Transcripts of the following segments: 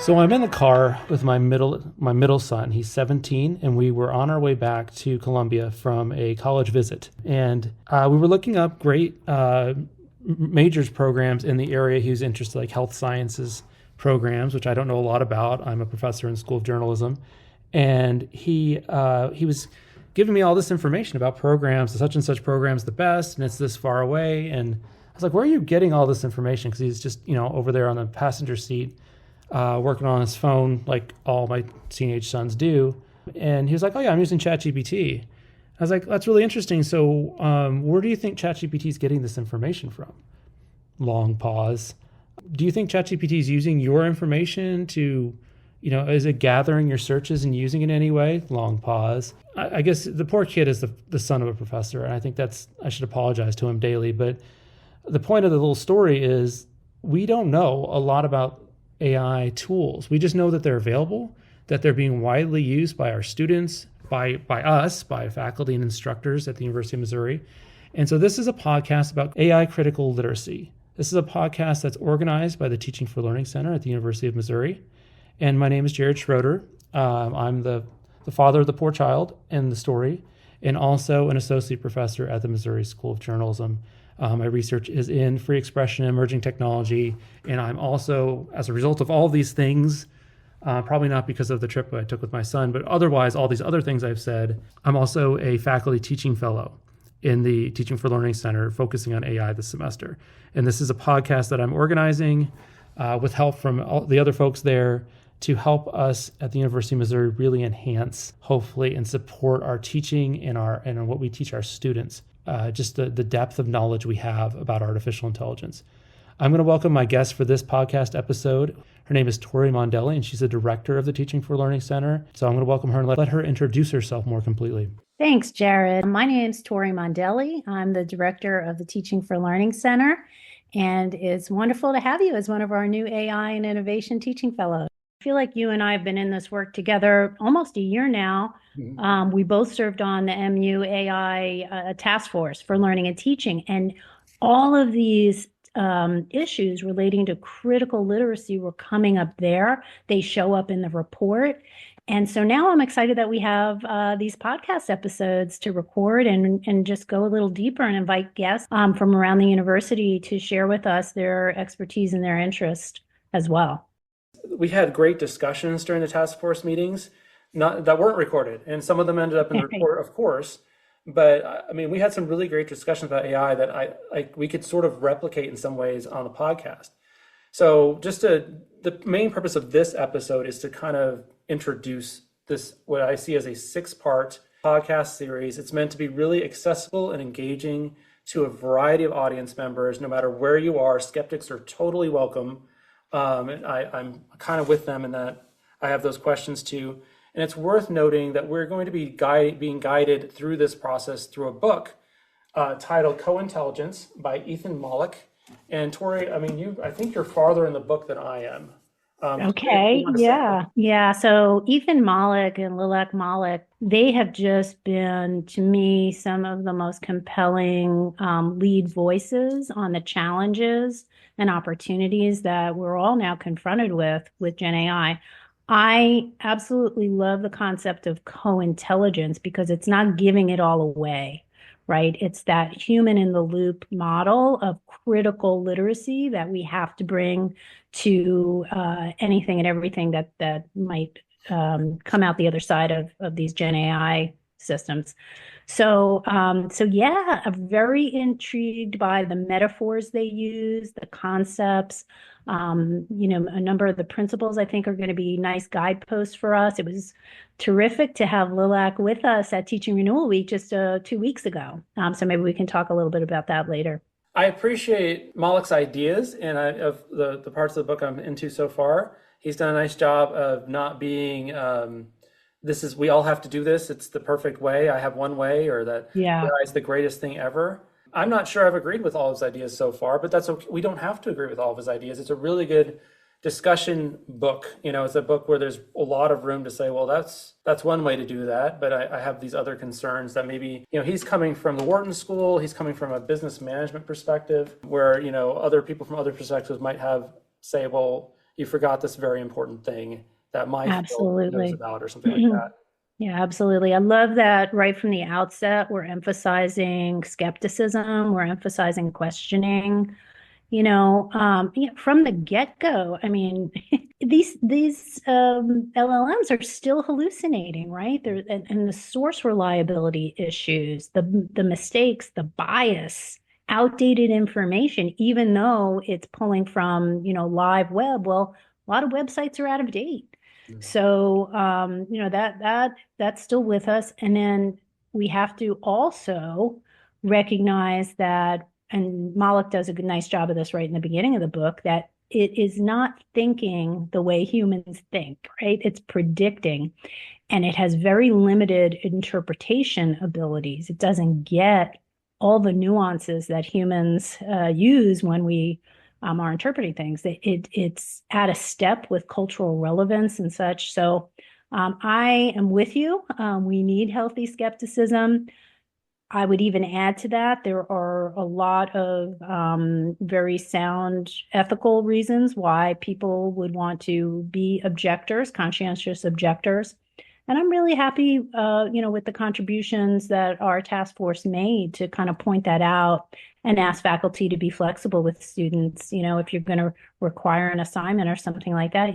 So I'm in the car with my middle son. He's 17, and we were on our way back to Columbia from a college visit. And we were looking up great majors programs in the area. He was interested, like health sciences programs, which I don't know a lot about. I'm a professor in the School of Journalism, and he was giving me all this information about programs. Such and such program's the best, and it's this far away. And I was like, "Where are you getting all this information?" Because he's just over there on the passenger seat. Working on his phone like all my teenage sons do. And he was like, "Oh yeah, I'm using ChatGPT." I was like, "That's really interesting. So where do you think ChatGPT is getting this information from?" Long pause. "Do you think ChatGPT is using your information to, is it gathering your searches and using it in any way?" Long pause. I guess the poor kid is the son of a professor, and I think I should apologize to him daily. But the point of the little story is we don't know a lot about AI tools. We just know that they're available, that they're being widely used by our students, by us, by faculty and instructors at the University of Missouri. And so this is a podcast about AI critical literacy. This is a podcast that's organized by the Teaching for Learning Center at the University of Missouri. And my name is Jared Schroeder. I'm the father of the poor child in the story, and also an associate professor at the Missouri School of Journalism. My research is in free expression and emerging technology, and I'm also, as a result of all these things, probably not because of the trip I took with my son, but otherwise all these other things I've said, I'm also a faculty teaching fellow in the Teaching for Learning Center focusing on AI this semester. And this is a podcast that I'm organizing with help from all the other folks there to help us at the University of Missouri really enhance, hopefully, and support our teaching and what we teach our students. Just the depth of knowledge we have about artificial intelligence. I'm going to welcome my guest for this podcast episode. Her name is Tori Mondelli, and she's the director of the Teaching for Learning Center. So I'm going to welcome her and let her introduce herself more completely. Thanks, Jared. My name is Tori Mondelli. I'm the director of the Teaching for Learning Center, and it's wonderful to have you as one of our new AI and Innovation Teaching Fellows. I feel like you and I have been in this work together almost a year now. We both served on the MU AI task force for learning and teaching, and all of these issues relating to critical literacy were coming up there. They show up in the report. And so now I'm excited that we have these podcast episodes to record and just go a little deeper and invite guests from around the university to share with us their expertise and their interest as well. We had great discussions during the task force meetings that weren't recorded, and some of them ended up in the report, of course. But I mean, we had some really great discussions about AI that we could sort of replicate in some ways on the podcast. So the main purpose of this episode is to kind of introduce this, what I see as a 6-part podcast series. It's meant to be really accessible and engaging to a variety of audience members, no matter where you are. Skeptics are totally welcome. And I'm kind of with them in that I have those questions too. And it's worth noting that we're going to be being guided through this process through a book titled Co-Intelligence by Ethan Mollick. And Tori, I think you're farther in the book than I am. Okay. Yeah. So Ethan Mollick and Lilek Mollick, they have just been, to me, some of the most compelling lead voices on the challenges and opportunities that we're all now confronted with Gen AI. I absolutely love the concept of co-intelligence because it's not giving it all away, right? It's that human in the loop model of critical literacy that we have to bring to anything and everything that might come out the other side of these Gen AI systems. So yeah, I'm very intrigued by the metaphors they use, the concepts. A number of the principles I think are going to be nice guideposts for us. It was terrific to have Lilek with us at Teaching Renewal Week just 2 weeks ago. So maybe we can talk a little bit about that later. I appreciate Mollick's ideas and of the parts of the book I'm into so far. He's done a nice job of not being we all have to do this. It's the perfect way. I have one way, or that it's the greatest thing ever. I'm not sure I've agreed with all of his ideas so far, but that's okay. We don't have to agree with all of his ideas. It's a really good discussion book. It's a book where there's a lot of room to say, well, that's one way to do that. But I have these other concerns that maybe, he's coming from the Wharton School. He's coming from a business management perspective where, other people from other perspectives might say, well, you forgot this very important thing that my field knows Absolutely. about, or something like that. Yeah, absolutely. I love that right from the outset, we're emphasizing skepticism, we're emphasizing questioning, yeah, from the get-go. I mean, these LLMs are still hallucinating, right? And the source reliability issues, the mistakes, the bias, outdated information, even though it's pulling from, live web. Well, a lot of websites are out of date. Mm. So, that's still with us. And then we have to also recognize that, and Mollick does a good, nice job of this right in the beginning of the book, that it is not thinking the way humans think, right? It's predicting, and it has very limited interpretation abilities. It doesn't get all the nuances that humans use when we are interpreting things. It's at a step with cultural relevance and such. So I am with you. We need healthy skepticism. I would even add to that, there are a lot of very sound ethical reasons why people would want to be objectors, conscientious objectors. And I'm really happy, with the contributions that our task force made to kind of point that out and ask faculty to be flexible with students. If you're going to require an assignment or something like that,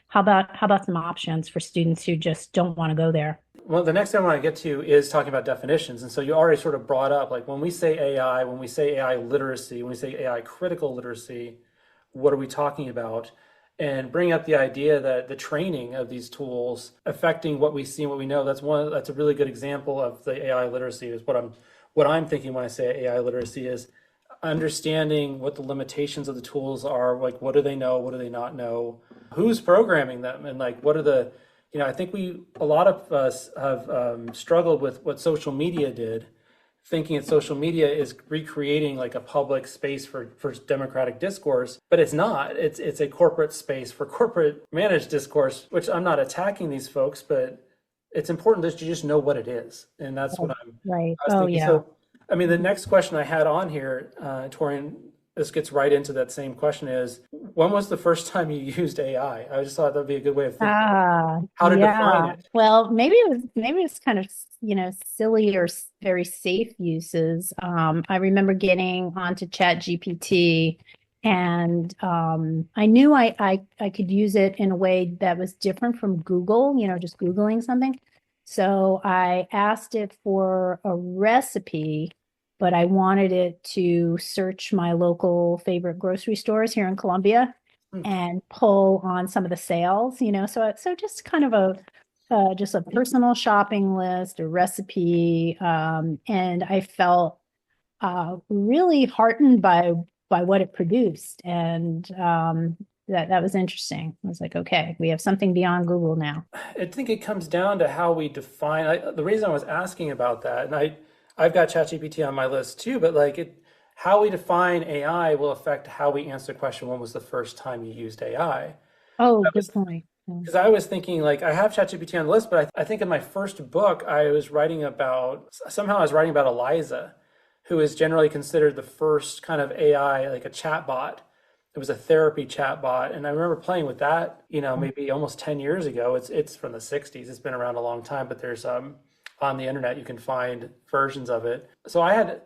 how about some options for students who just don't want to go there? Well, the next thing I want to get to is talking about definitions. And so you already sort of brought up, like when we say AI, when we say AI literacy, when we say AI critical literacy, what are we talking about? And bring up the idea that the training of these tools affecting what we see and what we know. That's a really good example of the AI literacy. Is what I'm thinking when I say AI literacy is understanding what the limitations of the tools are. Like, what do they know? What do they not know? Who's programming them? And like, what are the I think a lot of us have struggled with what social media did, thinking that social media is recreating like a public space for democratic discourse, but it's not. It's a corporate space for corporate managed discourse, which I'm not attacking these folks, but it's important that you just know what it is. And that's what Right. I was Oh, thinking. yeah. So, I mean, the next question I had on here, Tori, and this gets right into that same question is, when was the first time you used AI? I just thought that'd be a good way of thinking how to define Yeah. it. Well, maybe it's kind of, silly or very safe uses. I remember getting onto Chat GPT, and I knew I could use it in a way that was different from Google, just Googling something. So I asked it for a recipe, but I wanted it to search my local favorite grocery stores here in Columbia Hmm. and pull on some of the sales, so just kind of just a personal shopping list, a recipe, and I felt really heartened by what it produced, and that was interesting. I was like, okay, we have something beyond Google now. I think it comes down to how we define. The reason I was asking about that, and I've got ChatGPT on my list too, but how we define AI will affect how we answer the question, when was the first time you used AI? Oh, good point. Yeah. Because I was thinking, like, I have ChatGPT on the list, but I think in my first book, I was writing about, somehow I was writing about Eliza, who is generally considered the first kind of AI, like a chatbot. It was a therapy chatbot. And I remember playing with that, maybe almost 10 years ago. It's from the 60s. It's been around a long time, but there's on the internet, you can find versions of it. So I had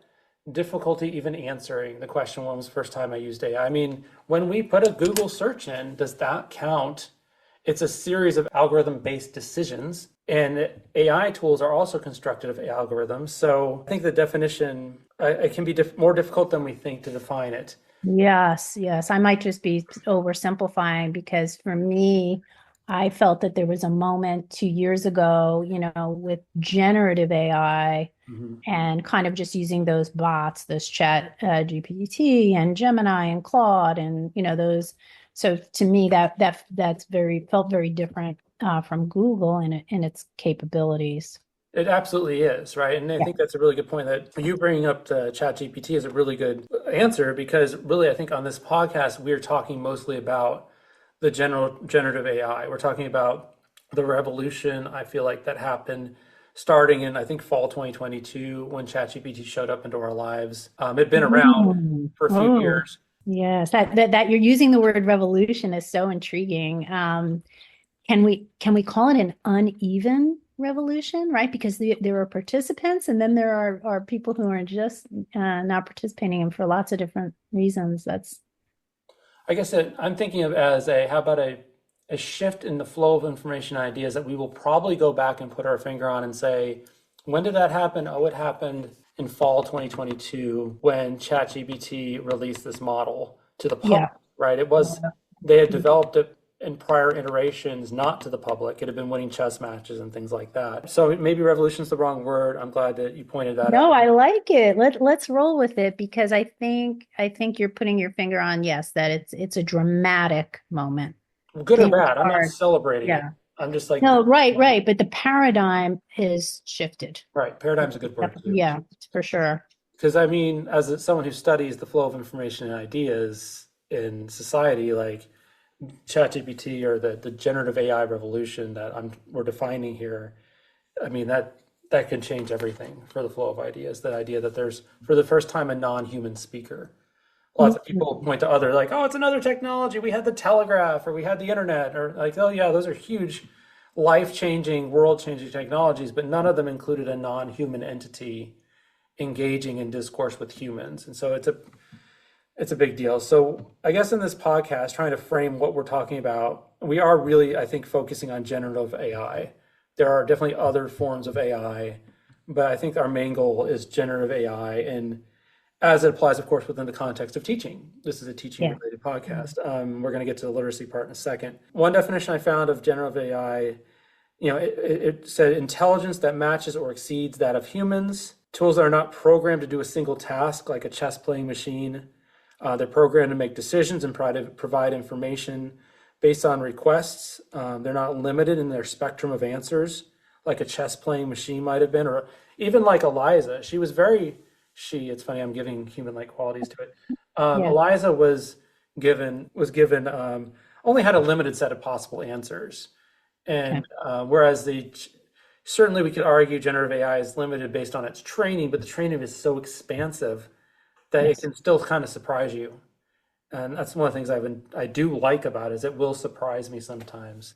difficulty even answering the question, when was the first time I used AI? I mean, when we put a Google search in, does that count? It's a series of algorithm-based decisions, and AI tools are also constructed of algorithms. So I think the definition, it can be more difficult than we think to define it. Yes, yes. I might just be oversimplifying, because for me, I felt that there was a moment 2 years ago, with generative AI Mhm. and kind of just using those bots, those chat GPT and Gemini and Claude, and those. So to me, that's felt very different from Google and its capabilities. It absolutely is, right? And I Yeah. think that's a really good point, that you bringing up the ChatGPT is a really good answer, because really, I think on this podcast, we're talking mostly about the generative AI. We're talking about the revolution, I feel like, that happened starting in, I think, fall 2022, when ChatGPT showed up into our lives. It'd been around Mm. for a few Oh, years. Yes, that you're using the word revolution is so intriguing. Can we call it an uneven revolution, right? Because there are participants, and then there are people who are just not participating, and for lots of different reasons. That's I guess I'm thinking of as how about a shift in the flow of information and ideas that we will probably go back and put our finger on and say, when did that happen? Oh, it happened in fall 2022 when ChatGPT released this model to the yeah. public, right? It was, they had developed it in prior iterations, not to the public. It had been winning chess matches and things like that. So maybe revolution is the wrong word. I'm glad that you pointed that No, out. I like it. Let's roll with it because I think you're putting your finger on yes, that it's a dramatic moment Good or in bad, I'm not regard. celebrating it. Yeah. I'm just like, No, right, right. But the paradigm is shifted. right, paradigm's a good word too. Yeah, for sure. Because I mean, someone who studies the flow of information and ideas in society, like ChatGPT or the generative AI revolution that we're defining here, I mean that can change everything for the flow of ideas. That idea that there's for the first time a non-human speaker. Lots of people point to other like, oh, it's another technology. We had the telegraph or we had the internet or like, oh yeah, those are huge, life-changing, world-changing technologies, but none of them included a non-human entity engaging in discourse with humans. And so it's a big deal. So I guess in this podcast, trying to frame what we're talking about, we are really, I think, focusing on generative AI. There are definitely other forms of AI, but I think our main goal is generative AI, and as it applies, of course, within the context of teaching. This is a teaching Yeah. related podcast. We're going to get to the literacy part in a second. One definition I found of generative AI, it said intelligence that matches or exceeds that of humans, tools that are not programmed to do a single task like a chess playing machine. They're programmed to make decisions and provide information based on requests. They're not limited in their spectrum of answers like a chess playing machine might have been, or even like Eliza. It's funny, I'm giving human-like qualities to it. Yeah. Eliza was given only had a limited set of possible answers. Okay. And whereas certainly we could argue generative AI is limited based on its training, but the training is so expansive that it Yes. can still kind of surprise you. And that's one of the things I do like about it is it will surprise me sometimes.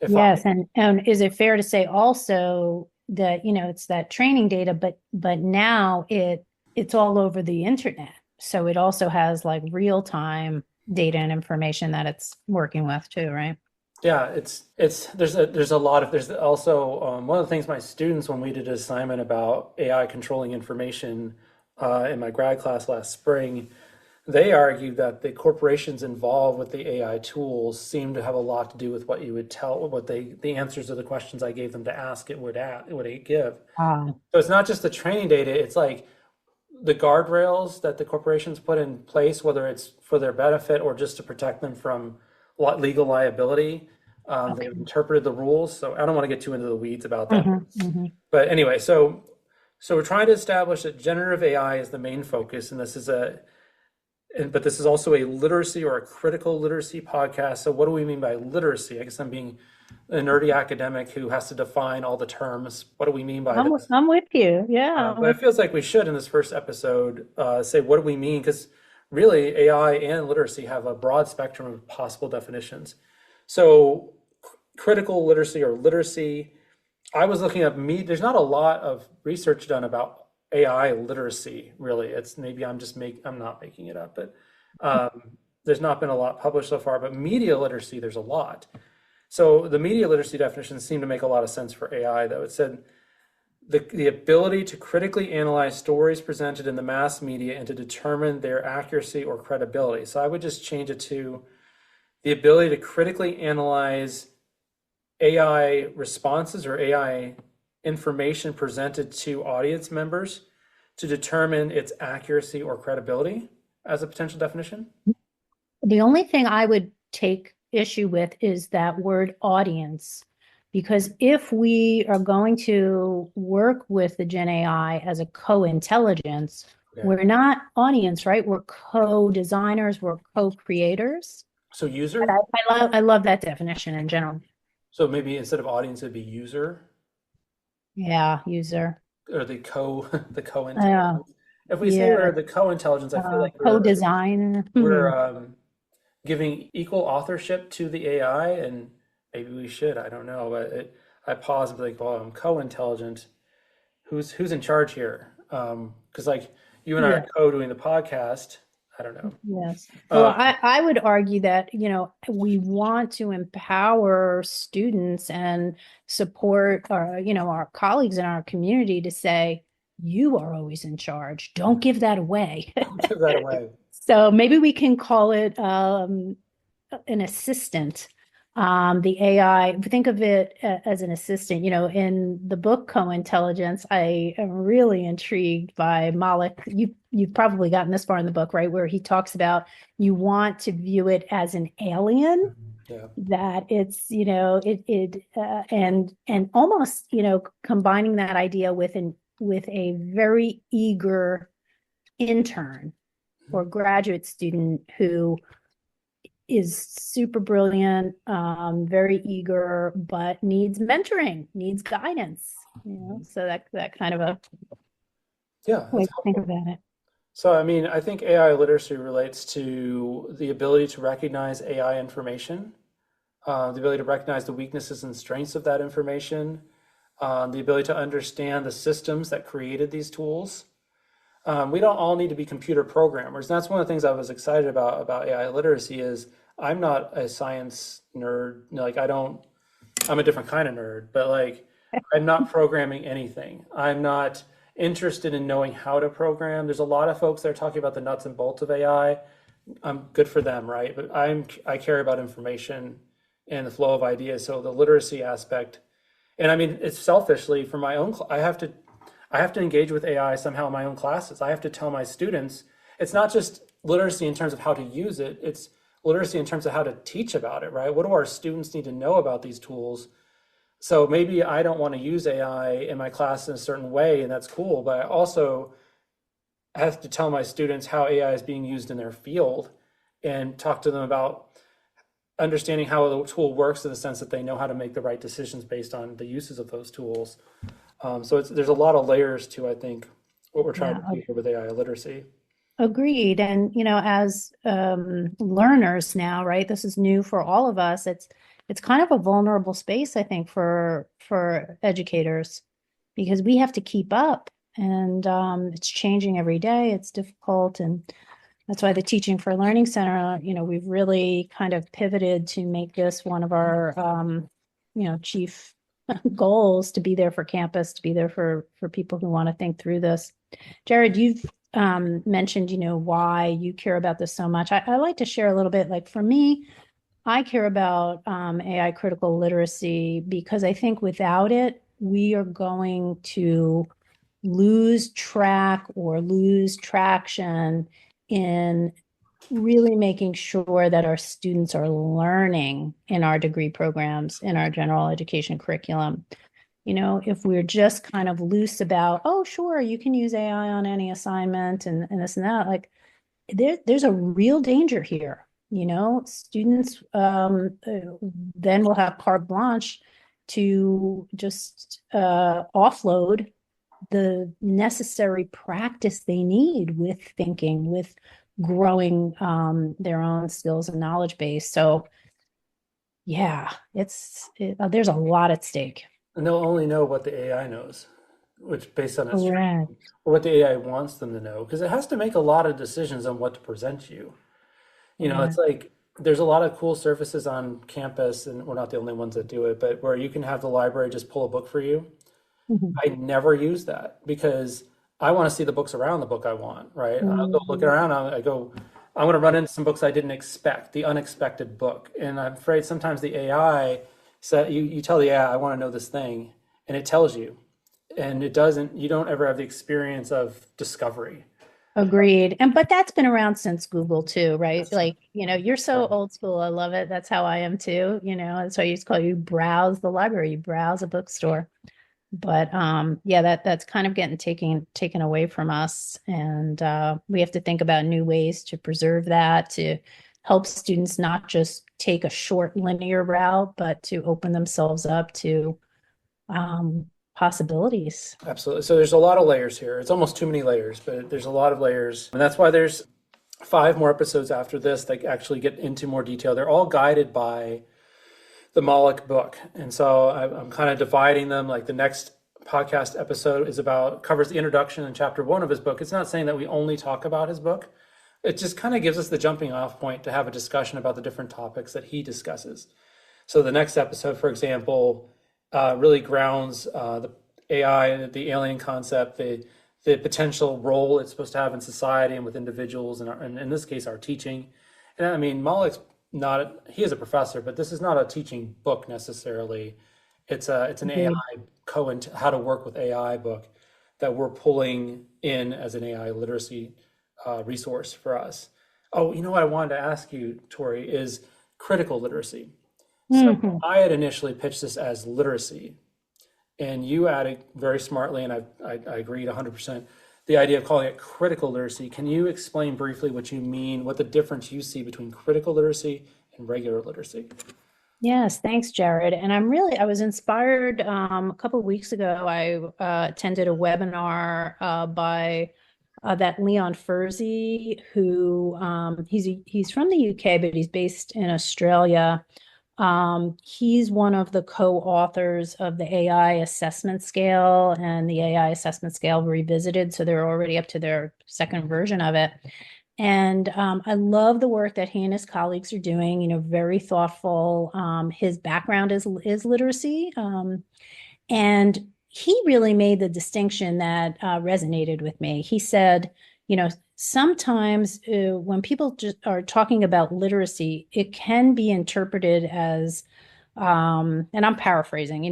If I Yes, and is it fair to say also that, it's that training data, but now it's all over the internet. So it also has like real time data and information that it's working with too, right? Yeah, there's also one of the things my students when we did an assignment about AI controlling information in my grad class last spring, they argued that the corporations involved with the AI tools seem to have a lot to do with what you would tell, the answers to the questions I gave them to ask it would give. Ah, So it's not just the training data, it's like the guardrails that the corporations put in place, whether it's for their benefit or just to protect them from legal liability. okay. They've interpreted the rules, so I don't want to get too into the weeds about that. Hmm. But anyway, so we're trying to establish that generative AI is the main focus, and but this is also a literacy or a critical literacy podcast. So what do we mean by literacy? I guess I'm being a nerdy academic who has to define all the terms. What do we mean by I'm this? I'm with you. Yeah. But it feels like we should in this first episode say what do we mean? Because really AI and literacy have a broad spectrum of possible definitions. So critical literacy or literacy, I was looking up there's not a lot of research done about AI literacy, really. It's maybe I'm not making it up, but there's not been a lot published so far. But media literacy, there's a lot. So the media literacy definitions seem to make a lot of sense for AI, though. It said the ability to critically analyze stories presented in the mass media and to determine their accuracy or credibility. So I would just change it to the ability to critically analyze AI responses or AI information presented to audience members to determine its accuracy or credibility as a potential definition. The only thing I would take issue with is that word audience, because if we are going to work with the Gen AI as a co-intelligence, Okay. we're not audience, right? We're co-designers, we're co-creators. So But user, I love that definition in general. so maybe instead of audience, it'd be user Yeah, user. or the Yeah. co-intelligence. if we say we're Yeah. the co-intelligence, I feel like Co-designer. we're giving equal authorship to the AI, and maybe we should. I don't know, but I pause and be like, well, I'm co-intelligent. Who's in charge here? Because like you and I are Yeah. co-doing the podcast. I don't know. Yes. Well, Um, I would argue that, we want to empower students and support our colleagues in our community to say, you are always in charge. Don't give that away. give that away. So maybe we can call it an assistant. The AI, think of it as an assistant. In the book Co-Intelligence, I am really intrigued by Mollick. You've probably gotten this far in the book, right? Where he talks about you want to view it as an alien, Yeah. that it's, and almost, combining that idea with a very eager intern or graduate student who is super brilliant, very eager, but needs mentoring, needs guidance. So that kind of a Yeah, way that's to think helpful. about it. So, I mean, I think AI literacy relates to the ability to recognize AI information, the ability to recognize the weaknesses and strengths of that information, the ability to understand the systems that created these tools. We don't all need to be computer programmers. And that's one of the things I was excited about AI literacy is I'm not a science nerd. Like I'm a different kind of nerd, but like I'm not programming anything. I'm not interested in knowing how to program. There's a lot of folks that are talking about the nuts and bolts of AI. I'm good for them, right? But I care about information and the flow of ideas. So the literacy aspect, and I mean, it's selfishly for my own. I have to engage with AI somehow in my own classes. I have to tell my students it's not just literacy in terms of how to use it. It's literacy in terms of how to teach about it, right? What do our students need to know about these tools? So maybe I don't want to use AI in my class in a certain way, and that's cool. But I also have to tell my students how AI is being used in their field and talk to them about understanding how the tool works in the sense that they know how to make the right decisions based on the uses of those tools. So there's a lot of layers to, I think, what we're trying Yeah, to do here with AI literacy. agreed. And as learners now, right? This is new for all of us. It's kind of a vulnerable space, I think, for educators because we have to keep up, and it's changing every day. It's difficult, and that's why the Teaching for Learning Center, we've really kind of pivoted to make this one of our, chief goals, to be there for campus, to be there for people who want to think through this. Jared, you've mentioned, why you care about this so much. I like to share a little bit. Like for me, I care about AI critical literacy because I think without it, we are going to lose track or lose traction in really making sure that our students are learning in our degree programs, in our general education curriculum. If we're just kind of loose about, oh, sure, you can use AI on any assignment and this and that, like there's a real danger here. Students then will have carte blanche to just offload the necessary practice they need with thinking, with growing their own skills and knowledge base. So yeah, there's a lot at stake. And they'll only know what the AI knows, which based on its Correct. training, or what the AI wants them to know, because it has to make a lot of decisions on what to present you. Yeah. It's like there's a lot of cool services on campus, and we're not the only ones that do it, but where you can have the library just pull a book for you. Mhm. I never use that because I want to see the books around the book I want, right? I'll go look Mhm. around, I'm going to run into some books I didn't expect, the unexpected book. And I'm afraid sometimes the AI, so you tell the AI, I want to know this thing, and it tells you. And you don't ever have the experience of discovery. Agreed. But that's been around since Google too, right? That's Like, you're so right. old school. I love it. That's how I am too. That's why I used to call you browse the library, you browse a bookstore. But yeah, that's kind of getting taken away from us. And we have to think about new ways to preserve that, to help students not just take a short linear route, but to open themselves up to possibilities. Absolutely. So there's a lot of layers here. It's almost too many layers, but there's a lot of layers. And that's why there's 5 more episodes after this that actually get into more detail. They're all guided by the Mollick book. And so I'm kind of dividing them. Like the next podcast episode covers the introduction in chapter 1 of his book. It's not saying that we only talk about his book. It just kind of gives us the jumping off point to have a discussion about the different topics that he discusses. So the next episode, for example, really grounds the AI, the alien concept, the potential role it's supposed to have in society and with individuals, and in this case, our teaching. And I mean, Mollick's he is a professor, but this is not a teaching book necessarily. It's an AI how to work with AI book that we're pulling in as an AI literacy resource for us. Oh, you know what I wanted to ask you, Tori, is critical literacy. So I had initially pitched this as literacy, and you added very smartly, and I agreed 100%, the idea of calling it critical literacy. Can you explain briefly what you mean, what the difference you see between critical literacy and regular literacy? Yes, thanks, Jared. And I was inspired a couple of weeks ago. I attended a webinar by that Leon Furzy, who he's from the UK, but he's based in Australia. He's one of the co-authors of the AI assessment scale and the AI assessment scale revisited. So they're already up to their second version of it. And I love the work that he and his colleagues are doing, very thoughtful. His background is literacy. And he really made the distinction that resonated with me. He said, sometimes when people just are talking about literacy, it can be interpreted as, and I'm paraphrasing,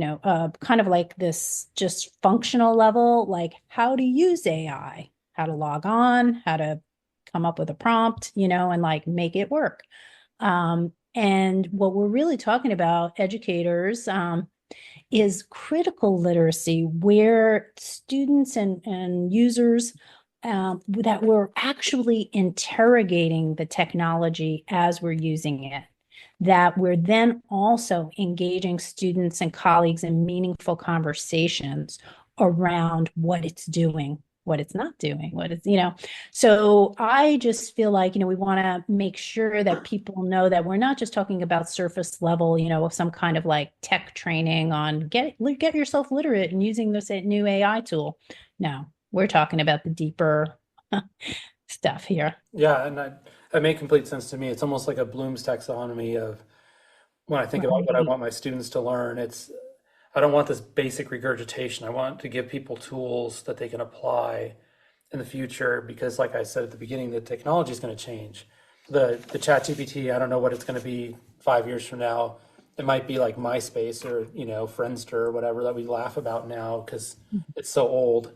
kind of like this just functional level, like how to use AI, how to log on, how to come up with a prompt, and like make it work. And what we're really talking about, educators, is critical literacy, where students and users that we're actually interrogating the technology as we're using it, that we're then also engaging students and colleagues in meaningful conversations around what it's doing, what it's not doing, what it's, So I just feel like, we want to make sure that people know that we're not just talking about surface level, some kind of like tech training on get yourself literate and using this new AI tool. No, we're talking about the deeper stuff here. Yeah, and that made complete sense to me. It's almost like a Bloom's taxonomy of when I think about what I want my students to learn. I don't want this basic regurgitation. I want to give people tools that they can apply in the future, because like I said at the beginning, the technology is going to change. The ChatGPT, I don't know what it's going to be 5 years from now. It might be like MySpace or, Friendster or whatever that we laugh about now because it's so old.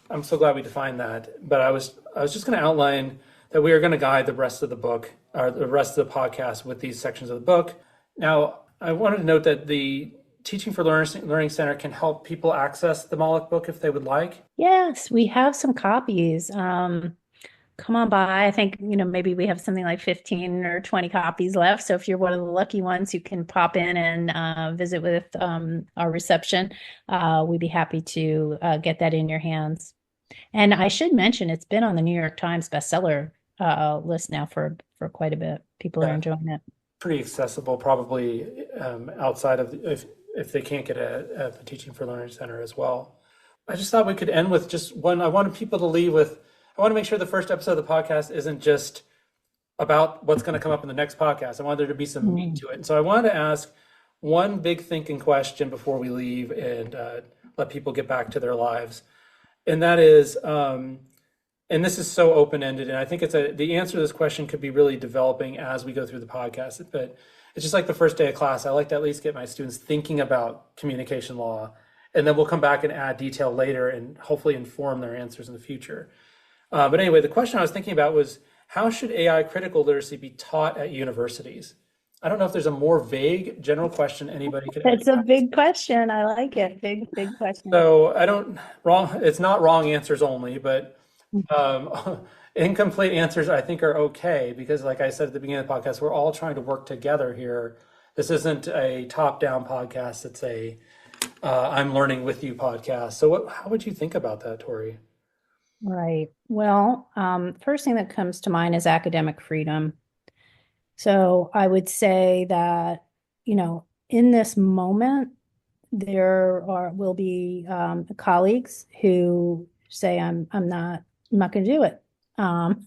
I'm so glad we defined that. But I was just going to outline that we are going to guide the rest of the book, or the rest of the podcast, with these sections of the book. Now, I wanted to note that the Teaching for Learning Center can help people access the Mollick book if they would like. Yes, we have some copies. Come on by. I think, maybe we have something like 15 or 20 copies left. So if you're one of the lucky ones who can pop in and visit with our reception, we'd be happy to get that in your hands. And I should mention, it's been on the New York Times bestseller list now for quite a bit. People are enjoying it. Pretty accessible, probably outside of if they can't get it at the Teaching for Learning Center as well. I just thought we could end with just one. I wanted people to leave with, I want to make sure the first episode of the podcast isn't just about what's going to come up in the next podcast. I want there to be some meat to it. And so I wanted to ask one big thinking question before we leave and let people get back to their lives. And that is, and this is so open-ended, and I think the answer to this question could be really developing as we go through the podcast, but it's just like the first day of class. I like to at least get my students thinking about communication law, and then we'll come back and add detail later and hopefully inform their answers in the future. But anyway, the question I was thinking about was, how should AI critical literacy be taught at universities? I don't know if there's a more vague general question anybody could answer. It's a big question. I like it. Big question. So it's not wrong answers only, but incomplete answers I think are okay, because like I said at the beginning of the podcast, we're all trying to work together here. This isn't a top-down podcast. It's a I'm Learning with You podcast. So how would you think about that, Tori? Right. Well, first thing that comes to mind is academic freedom. So I would say that, in this moment, will be colleagues who say I'm not going to do it. Um,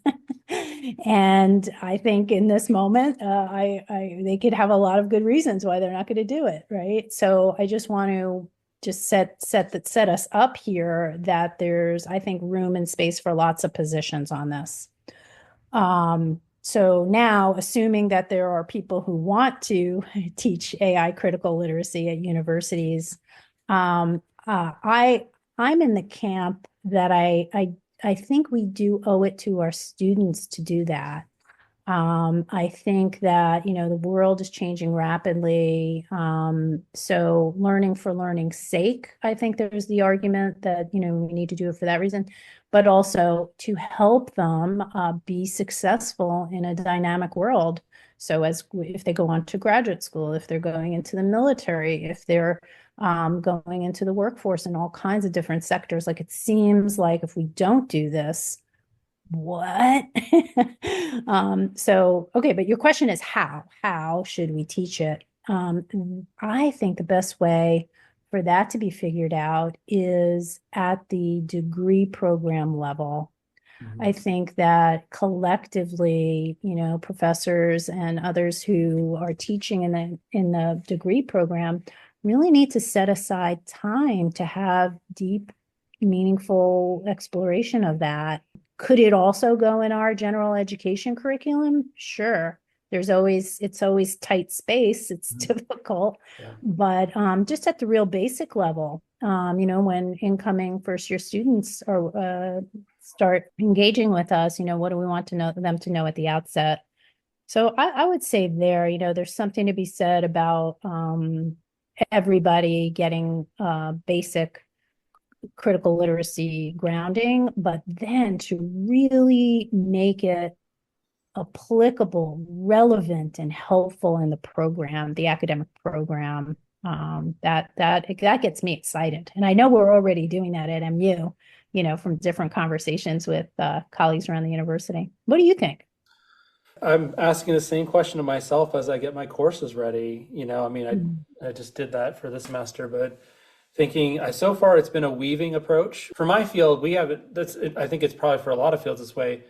and I think in this moment, they could have a lot of good reasons why they're not going to do it, right? So I just want to just set us up here that there's, I think, room and space for lots of positions on this. So now, assuming that there are people who want to teach AI critical literacy at universities, I'm in the camp that I think we do owe it to our students to do that. I think that, the world is changing rapidly. So learning for learning's sake, I think there's the argument that, we need to do it for that reason, but also to help them be successful in a dynamic world. So if they go on to graduate school, if they're going into the military, if they're going into the workforce in all kinds of different sectors, like it seems like if we don't do this, what? Okay, but your question is how? How should we teach it? I think the best way for that to be figured out is at the degree program level. I think that collectively, professors and others who are teaching in the degree program really need to set aside time to have deep, meaningful exploration of that. Could it also go in our general education curriculum? Sure. It's always tight space. It's difficult, Yeah. but just at the real basic level, when incoming first year students start engaging with us, what do we want them to know at the outset? So I would say there's something to be said about everybody getting basic critical literacy grounding, but then to really make it applicable, relevant, and helpful in the program, the academic program. That gets me excited, and I know we're already doing that at MU. From different conversations with colleagues around the university. What do you think? I'm asking the same question to myself as I get my courses ready. Mm. I just did that for this semester, but thinking so far it's been a weaving approach. For my field, we have it. I think it's probably for a lot of fields this way.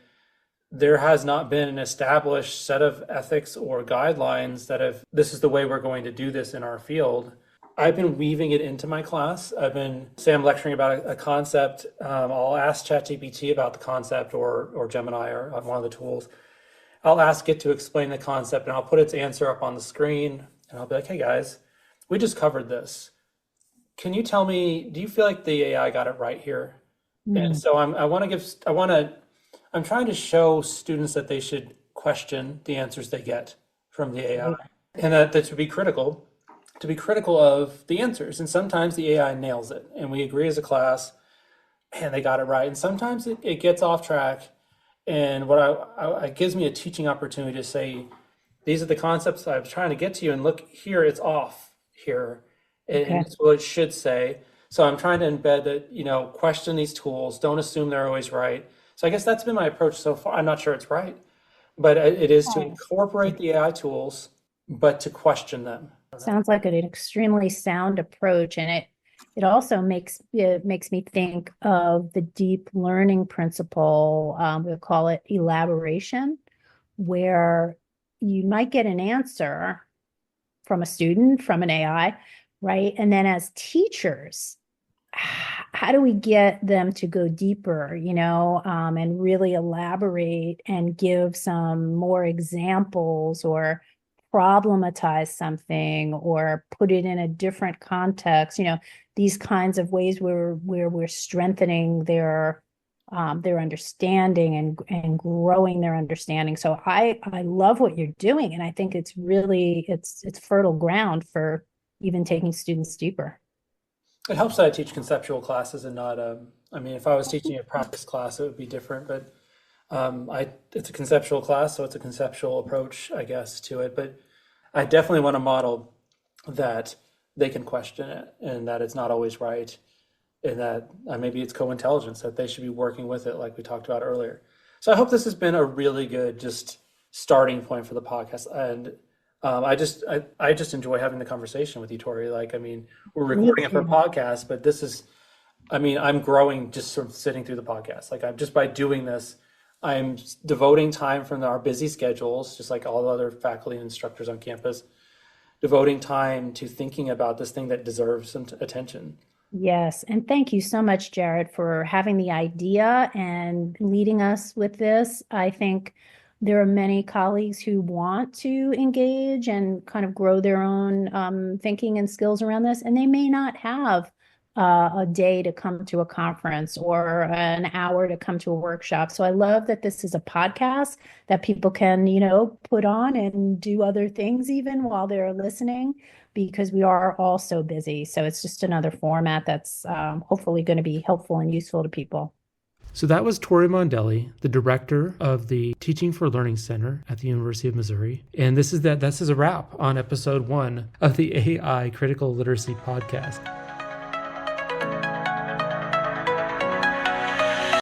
There has not been an established set of ethics or guidelines this is the way we're going to do this in our field. I've been weaving it into my class. Say I'm lecturing about a concept. I'll ask ChatGPT about the concept or Gemini or one of the tools. I'll ask it to explain the concept and I'll put its answer up on the screen and I'll be like, hey guys, we just covered this. Can you tell me, do you feel like the AI got it right here? And so I'm trying to show students that they should question the answers they get from the AI and that to be critical of the answers. And sometimes the AI nails it and we agree as a class and they got it right. And sometimes it gets off track. And it gives me a teaching opportunity to say, these are the concepts I was trying to get to you, and look here, it's off here, and it's what it should say. So I'm trying to embed that, question these tools, don't assume they're always right. So I guess that's been my approach so far. I'm not sure it's right, but it is to incorporate the AI tools, but to question them. Sounds like an extremely sound approach, and it also makes me think of the deep learning principle. We'll call it elaboration, where you might get an answer from a student, from an AI, right? And then as teachers, how do we get them to go deeper, and really elaborate and give some more examples or problematize something or put it in a different context, these kinds of ways where we're strengthening their understanding and growing their understanding. So I love what you're doing, and I think it's really it's fertile ground for even taking students deeper. It helps that I teach conceptual classes and not, if I was teaching a practice class, it would be different, but it's a conceptual class, so it's a conceptual approach, I guess, to it. But I definitely want to model that they can question it, and that it's not always right, and that maybe it's co-intelligence, that they should be working with it like we talked about earlier. So I hope this has been a really good just starting point for the podcast. And I just enjoy having the conversation with you, Tori. Like, I mean, we're recording it for a podcast, but this is, I'm growing just sort of sitting through the podcast. Like, I'm just by doing this, I'm devoting time from our busy schedules, just like all the other faculty and instructors on campus, devoting time to thinking about this thing that deserves some attention. Yes. And thank you so much, Jared, for having the idea and leading us with this. I think there are many colleagues who want to engage and kind of grow their own thinking and skills around this, and they may not have a day to come to a conference or an hour to come to a workshop. So I love that this is a podcast that people can, put on and do other things even while they're listening, because we are all so busy. So it's just another format that's hopefully going to be helpful and useful to people. So that was Tori Mondelli, the director of the Teaching for Learning Center at the University of Missouri. And this is a wrap on episode 1 of the AI Critical Literacy podcast.